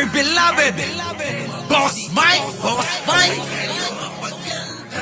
dear beloved, Boss Mike,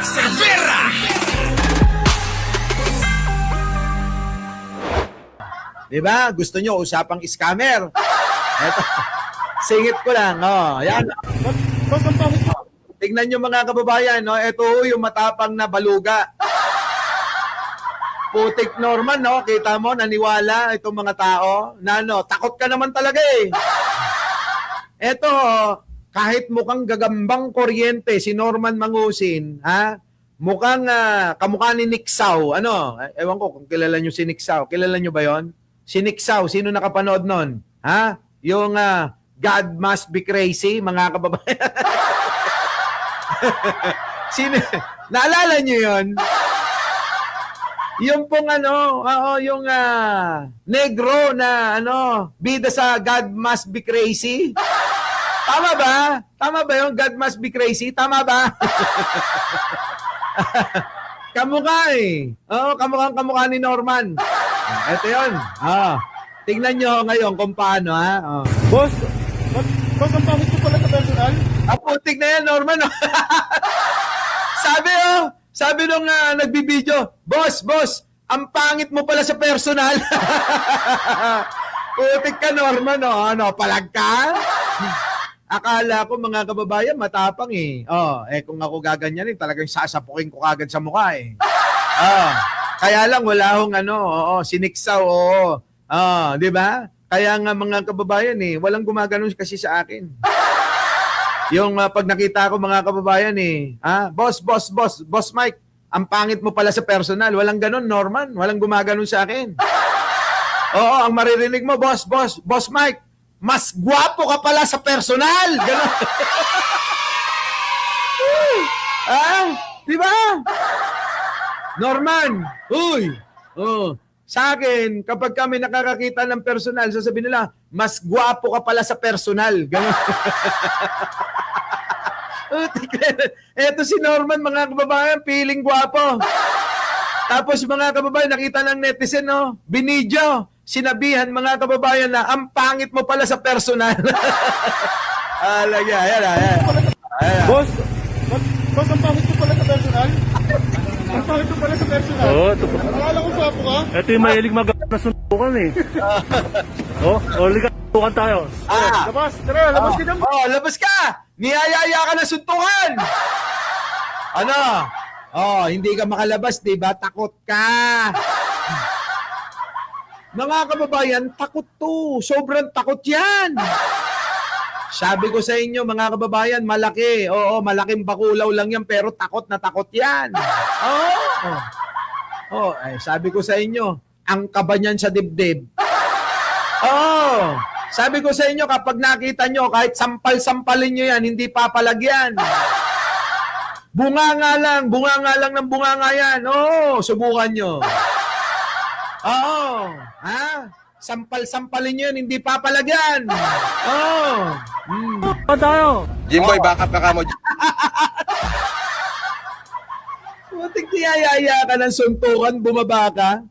Cervera. Diba? Gusto nyo usapang scammer? Eto, singit ko lang. Oh, yan. Tignan nyo mga kababayan. No? Ito yung matapang na baluga. Putik Norman, no? Kita mo, naniwala itong mga tao na takot ka naman talaga eh. Eto, kahit mukhang gagambang kuryente si Norman Mangusin, ha? Mukhang kamukha ni Nick Sau. Ano? Ewan ko kung kilala nyo si Nick Sau. Kilala nyo ba yon? Si Nick Sau, sino nakapanood nun? Ha? Yung God Must Be Crazy, mga kababayan. Sino? Naalala nyo yon? Yung pong yung negro na bida sa God Must Be Crazy. Tama ba? Tama ba yung God Must Be Crazy? Tama ba? Kamukha eh. Oo, kamukha ni Norman. Ito yun. Tingnan nyo ngayon kung paano, ha? Boss, ang pangit ko pala sa personal? Putik na yan, Norman. Sabi nung nagbibideo, boss, ang pangit mo pala sa personal. Putik ka, Norman, palag ka? Akala ko, mga kababayan, matapang eh. Kung ako gaganyanin, talagang sasapukin ko kagad sa mukha eh. Kaya lang, wala akong siniksaw, di ba? Kaya nga mga kababayan eh, walang gumaganon kasi sa akin. Yung pag nakita ko mga kababayan eh, boss Mike, ang pangit mo pala sa personal. Walang ganon, Norman. Walang gumaganon sa akin. Oo, ang maririnig mo, boss Mike, mas gwapo ka pala sa personal. Ganon. Di ba? Norman, sa akin, kapag kami nakakakita ng personal, sasabihin nila, mas gwapo ka pala sa personal. Ganon. Eto si Norman, mga kababayan, piling gwapo. Tapos mga kababayan, nakita ng netizen, binidyo, sinabihan mga kababayan na ang pangit mo pala sa personal. Ayan. Boss, ang pangit ko pala sa personal? Ang pangit ko pala sa personal? Oo, ito po. Akala ko swapo ka? Ito yung mahilig na suntukan eh. Ligaw tayo. Labas, tara, labas ka dyan. Labas ka! Niyayaya ka na suntukan! Hindi ka makalabas, di ba? Takot ka! Mga kababayan, takot to. Sobrang takot yan. Sabi ko sa inyo, mga kababayan, malaki. Oo, malaking bakulaw lang yan, pero takot na takot yan. Sabi ko sa inyo, ang kaba niyan sa dibdib. Sabi ko sa inyo, kapag nakita nyo, kahit sampal-sampalin nyo yan, hindi papalagyan. Bunga nga lang ng bunga nga yan. Subukan nyo. Sampal-sampalin nyo yan, hindi papalagyan. Tayo. Jimboy, backup na ka mo. Butik niyayaya ka ng suntukan, bumaba ka.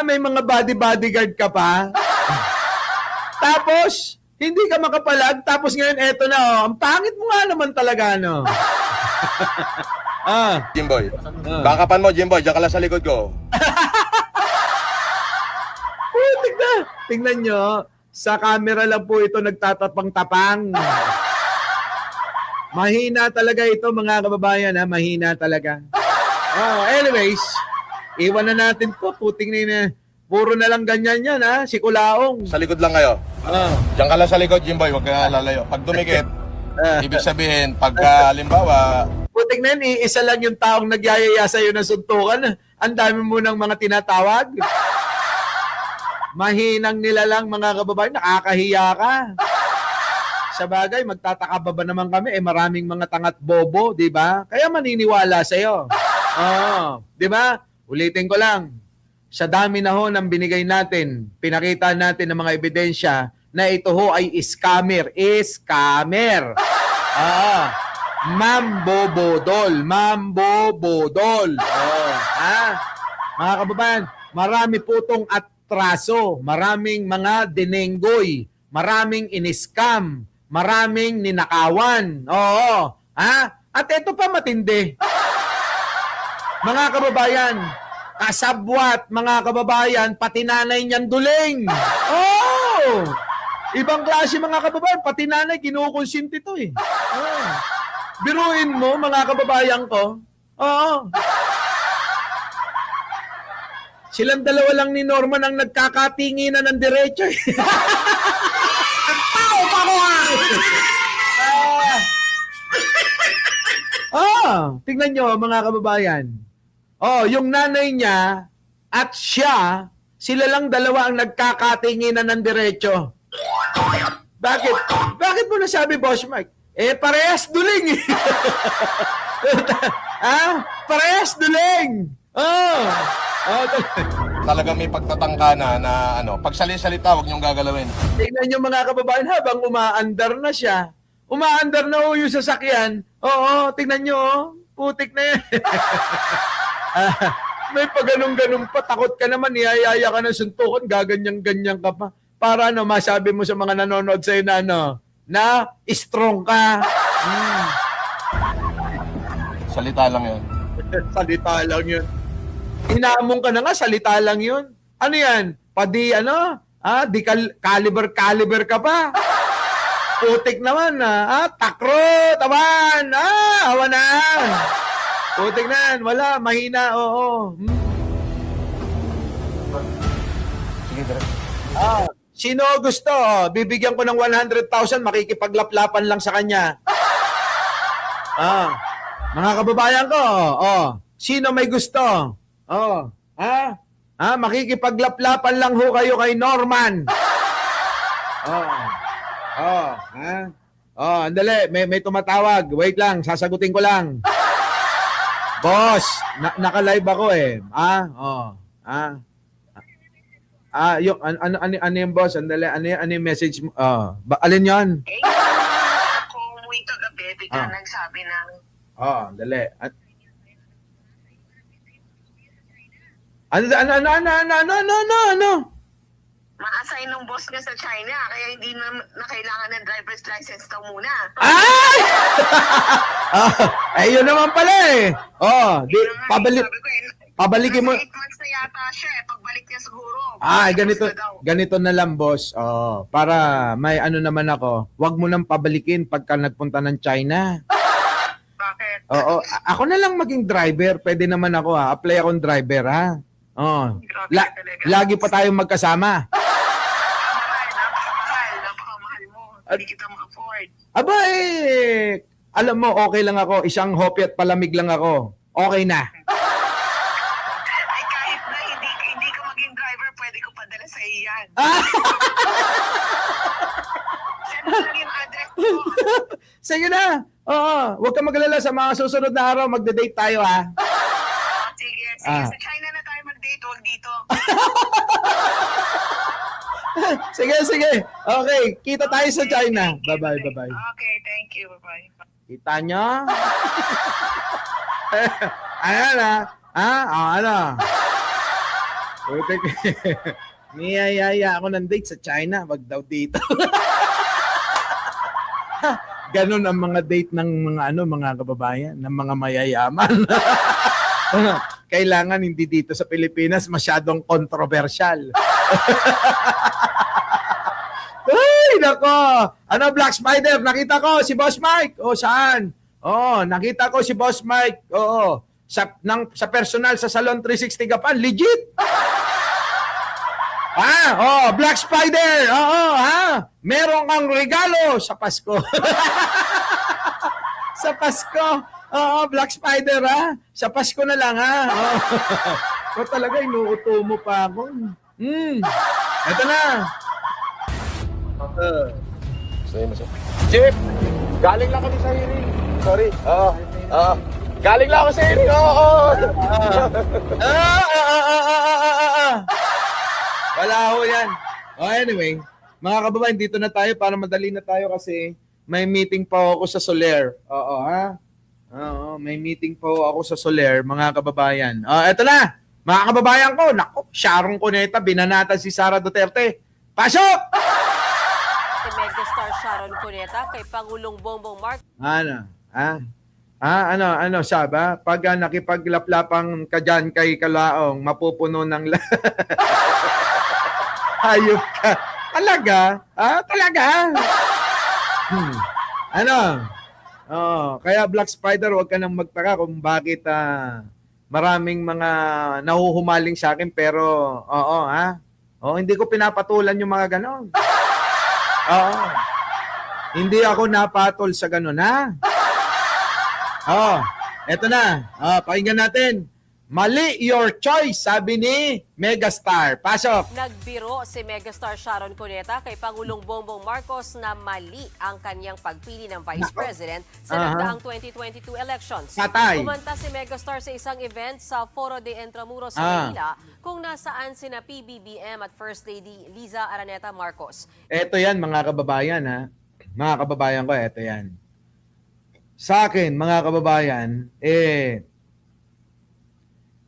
May mga bodyguard ka pa. Tapos, hindi ka makapalag. Tapos ngayon, eto na, ang pangit mo nga naman talaga, Jimboy, backupan mo, Jimboy. Diyan ka lang sa likod ko. Tingnan nyo, sa camera lang po ito nagtatapang-tapang. Mahina talaga ito, mga kababayan, mahina talaga. Anyways, iwan na natin po, puting na puro na lang ganyan yan, si Kulaong. Sa likod lang kayo. Diyan ka lang sa likod, Jimboy. Huwag ka lalayo. Pag dumikit, ibig sabihin, pagka halimbawa, Putik na yan, isa lang yung taong nagyayaya sa'yo ng suntukan. Ang dami mo ng mga tinatawag. Mahinang nila lang, mga kababayan, nakakahiya ka. Sa bagay, magtataka ba naman kami, maraming mga tangat bobo, di ba? Kaya maniniwala sa'yo. Di ba? Ulitin ko lang. Sa dami na ho ng binigay natin, pinakita natin ng mga ebidensya na ito ho ay scammer. Scammer. Mambobodol. Mga kababayan, marami po itong atraso, maraming mga dinenggoy, maraming in-scam, maraming ninakawan. Oo. Ha? At ito pa matindi. Mga kababayan, kasabwat, mga kababayan, pati nanay niyan duling. Oh! Ibang klase mga kababayan, pati nanay kinukonsinti to eh. Oh. Biruin mo mga kababayan ko. Oo. Silang dalawa lang ni Norman ang nagkakatinginan ng diretso eh. Ang tao pa ko tingnan nyo mga kababayan. Oh, yung nanay niya at siya, sila lang dalawa ang nagkakatinginan ng diretso. Bakit? Bakit mo nasabi, Boss Mike? Eh, parehas duling eh. Parehas duling. Talagang may pagtatangka na ano, pag salita, huwag niyong gagalawin. Tingnan nyo mga kababayan, habang umaandar na siya, umaandar na yung sasakyan. Oo, tingnan nyo, putik na yan. May pag-ganong-ganong pa, takot ka naman, iyayaya ka ng suntukan, gaganyan-ganyan ka pa. Para ano, masabi mo sa mga nanonood sa'yo na ano, na strong ka. Salita lang yan. Salita lang yun. Inaamong ka na nga, salita lang yun. Ano yan? Padi ano? Di caliber ka pa. Putik naman takro, taban. Awa na. Putik na yan. Wala, mahina, oo. Sige, direct. Sino gusto? Bibigyan ko ng 100,000, makikipaglaplapan lang sa kanya. Mga kababayan ko, sino may gusto? Makikipaglaplapan lang ho kayo kay Norman. Andali, may tumatawag. Wait lang, sasagutin ko lang. Boss, naka-live ako eh. Yung ano yung boss? Andali, ano yung message mo? Alin 'yon? Kung umuwi kagabi, bigla nagsabi ng andali. Ano? ma-assign ng boss niya sa China, kaya hindi na kailangan ng driver's license daw muna. Ay! Yun naman pala eh. Pabalikin mo. 8 months na yata siya eh. Pagbalik niya siguro. Ganito na lang, boss. Para may ano naman ako, wag mo nang pabalikin pagka nagpunta ng China. Bakit? Ako na lang maging driver. Pwede naman ako apply akong driver Lagi pa tayong magkasama. Napakamahal mo. Hindi kita ma-afford. Alam mo, okay lang ako. Isang hopi at palamig lang ako. Okay na. Ay, kahit na hindi ka maging driver, pwede ko padala sa iyo yan. Send mo lang yung address mo. Sige na. Huwag ka magalala sa mga susunod na araw. Magde-date tayo Sige. Sa China na tayo mag-date, huwag dito. Sige. Okay, kita tayo sa China. Bye-bye. Okay, thank you. Bye-bye. Kita nyo? Ayan ano? Putik. Niyayaya ako ng date sa China. Wag daw dito. Ganon ang mga date ng mga kababayan, ng mga mayayaman. Kailangan hindi dito sa Pilipinas masyadong kontrobersyal. Ay, nako! Black Spider, nakita ko si Boss Mike. Saan? Nakita ko si Boss Mike. Sa personal sa Salon 360 Gapan, legit. Black Spider. Meron kang regalo sa Pasko. Sa Pasko. Black Spider Sa Pasko na lang talaga inuuto mo pa ako. Ito na. Chip! Galing lang kami sa hearing. Sorry. Galing lang ako sa hearing. Wala ho yan. Anyway, mga kababayan, dito na tayo para madali na tayo kasi may meeting pa ako sa Soler. May meeting po ako sa Soler, mga kababayan. Eto na, mga kababayan ko. Naku, Sharon Cuneta, binanatan si Sara Duterte. Pasok! The megastar Sharon Cuneta kay Pangulong Bongbong Marcos Ano? Ano, Saba? Pag nakipaglaplapang ka dyan kay Kalaong, mapupuno ng hayop ka. Talaga? Talaga? Ano? Kaya Black Spider, huwag ka nang magtaka kung bakit maraming mga nahuhumaling sa akin, pero hindi ko pinapatulan yung mga ganon. Oo. Hindi ako napatol sa ganon, ha? Eto na. Pakinggan natin. Mali your choice, sabi ni Megastar. Pasok. Nagbiro si megastar Sharon Cuneta kay Pangulong Bongbong Marcos na mali ang kanyang pagpili ng Vice President sa nagdaang 2022 elections. Patay. Kumanta si megastar sa isang event sa Foro de Intramuros sa Manila kung nasaan sina PBBM at First Lady Liza Araneta Marcos. Eto yan, mga kababayan, ha? Mga kababayan ko, eto yan. Sa akin, mga kababayan,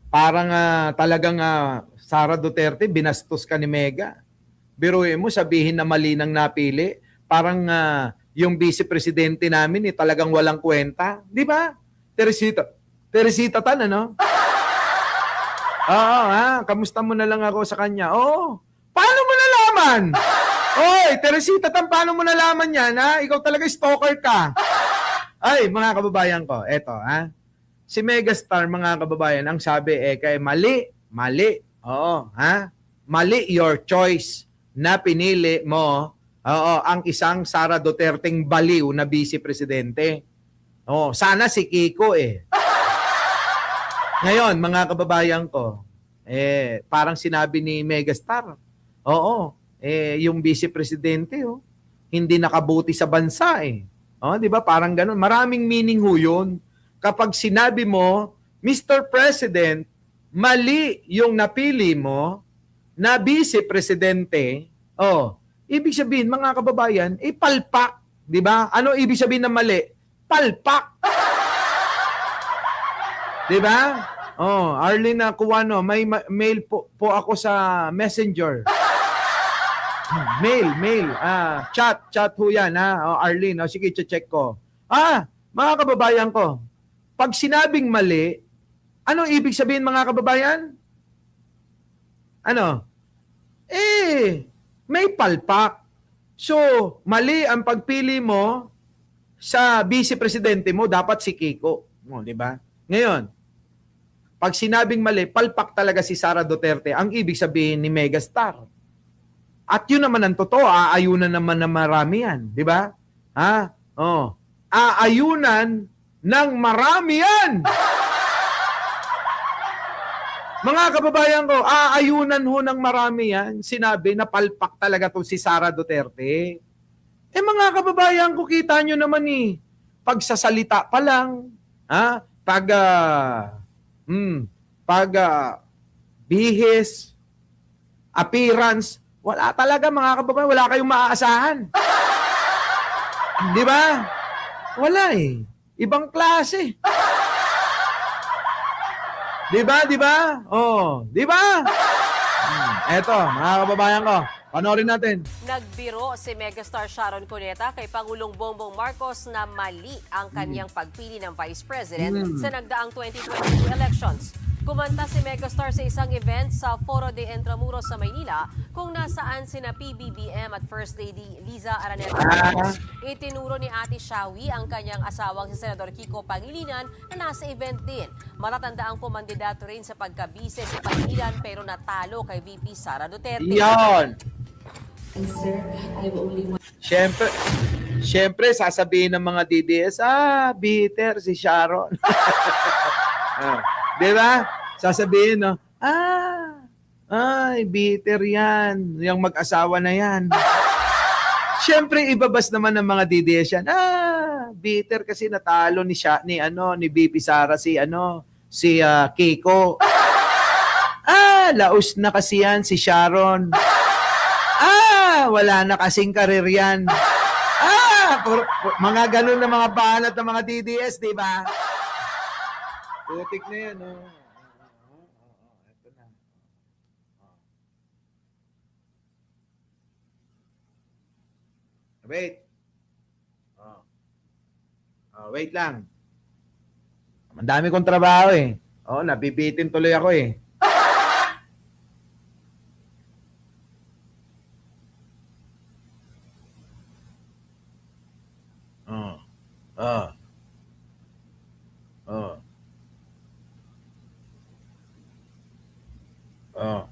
parang talagang Sara Duterte, binastos ka ni Mega. Biruin mo, sabihin na mali nang napili. Parang yung vice-presidente namin, talagang walang kwenta. Di ba? Teresita Tan, ano? Oo, kamusta mo na lang ako sa kanya? Oo. Paano mo nalaman? Oy, Teresita Tan, paano mo nalaman yan, ha? Ikaw talaga stalker ka. Ay, mga kababayan ko, eto, si Megastar, mga kababayan, ang sabi kay mali. Oo, mali your choice na pinili mo, ang isang Sara Duterteng baliw na vice-presidente. Sana si Kiko Ngayon, mga kababayan ko, parang sinabi ni Megastar, yung vice-presidente, hindi nakabuti sa bansa di ba? Parang ganun. Maraming meaning ho yun. Kapag sinabi mo, Mr. President, mali yung napili mo na vice-presidente, ibig sabihin, mga kababayan, palpak. Di ba? Ano ibig sabihin ng mali? Palpak. Di ba? Arlene Cuano, may mail po ako sa Messenger. Mail. Chat ho yan, Arlene. Sige, check ko. Mga kababayan ko, pag sinabing mali, ano ibig sabihin, mga kababayan? Ano? May palpak. So, mali ang pagpili mo sa vice-presidente mo, dapat si Kiko. Di ba? Ngayon, pag sinabing mali, palpak talaga si Sara Duterte, ang ibig sabihin ni Megastar. At yun naman ang totoo, aayunan naman na marami yan. Di ba? Aayunan ng marami yan! Mga kababayan ko, aayunan ho ng marami yan. Sinabi na palpak talaga to si Sara Duterte. Mga kababayan ko, kita nyo naman pagsasalita pa lang, bihis, appearance, wala talaga, mga kababayan, wala kayong maaasahan. Di ba? Wala Ibang klase. Di ba? Di ba? Eto, mga kababayan ko, panoorin natin. Nagbiro si megastar Sharon Cuneta kay Pangulong Bongbong Marcos na mali ang kanyang pagpili ng Vice President sa nagdaang 2022 elections. Kumanta si megastar sa isang event sa Foro de Intramuros sa Maynila kung nasaan sina PBBM at First Lady Liza Araneta Marcos. Itinuro ni Ate Shawi ang kanyang asawang si Senador Kiko Pangilinan na nasa event din. Matatandaang kumandidato rin sa pagkabise si Pangilinan pero natalo kay VP Sara Duterte. Yan! Sir, I have only one. Siyempre, sasabihin ng mga DDS, bitter si Sharon. Di ba? Sasabihin, bitter yan. Yung mag-asawa na yan. Siyempre, ibabas naman ng mga DDS yan. Bitter kasi natalo ni VP Sara si Kiko. Laos na kasi yan si Sharon. Wala na kasing karir yan. Mga ganun na mga banat ng mga DDS, di ba? Putik na yan, Ito na. Wait. Oh, wait lang. Ang dami kong trabaho eh. Oh, nabibitin tuloy ako eh. Oh. Oh. Oh. Oh.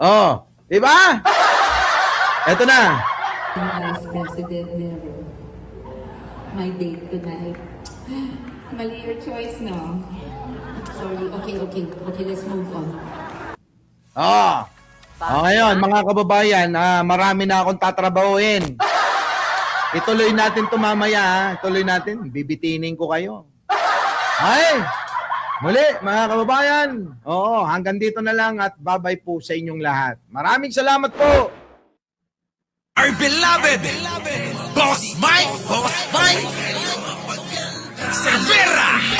Oh, di ba? Eto na. Vice President Nero. My date tonight. Mali your choice, no? Sorry. Okay, let's move on. Oh. Oh, ngayon, mga kababayan, marami na akong tatrabahuin. Ituloy natin ito mamaya, ha? Ituloy natin. Bibitinin ko kayo. Ay! Muli, mga kababayan. Oo, hanggang dito na lang at bye-bye po sa inyong lahat. Maraming salamat po. Our beloved Boss Mike Cervera.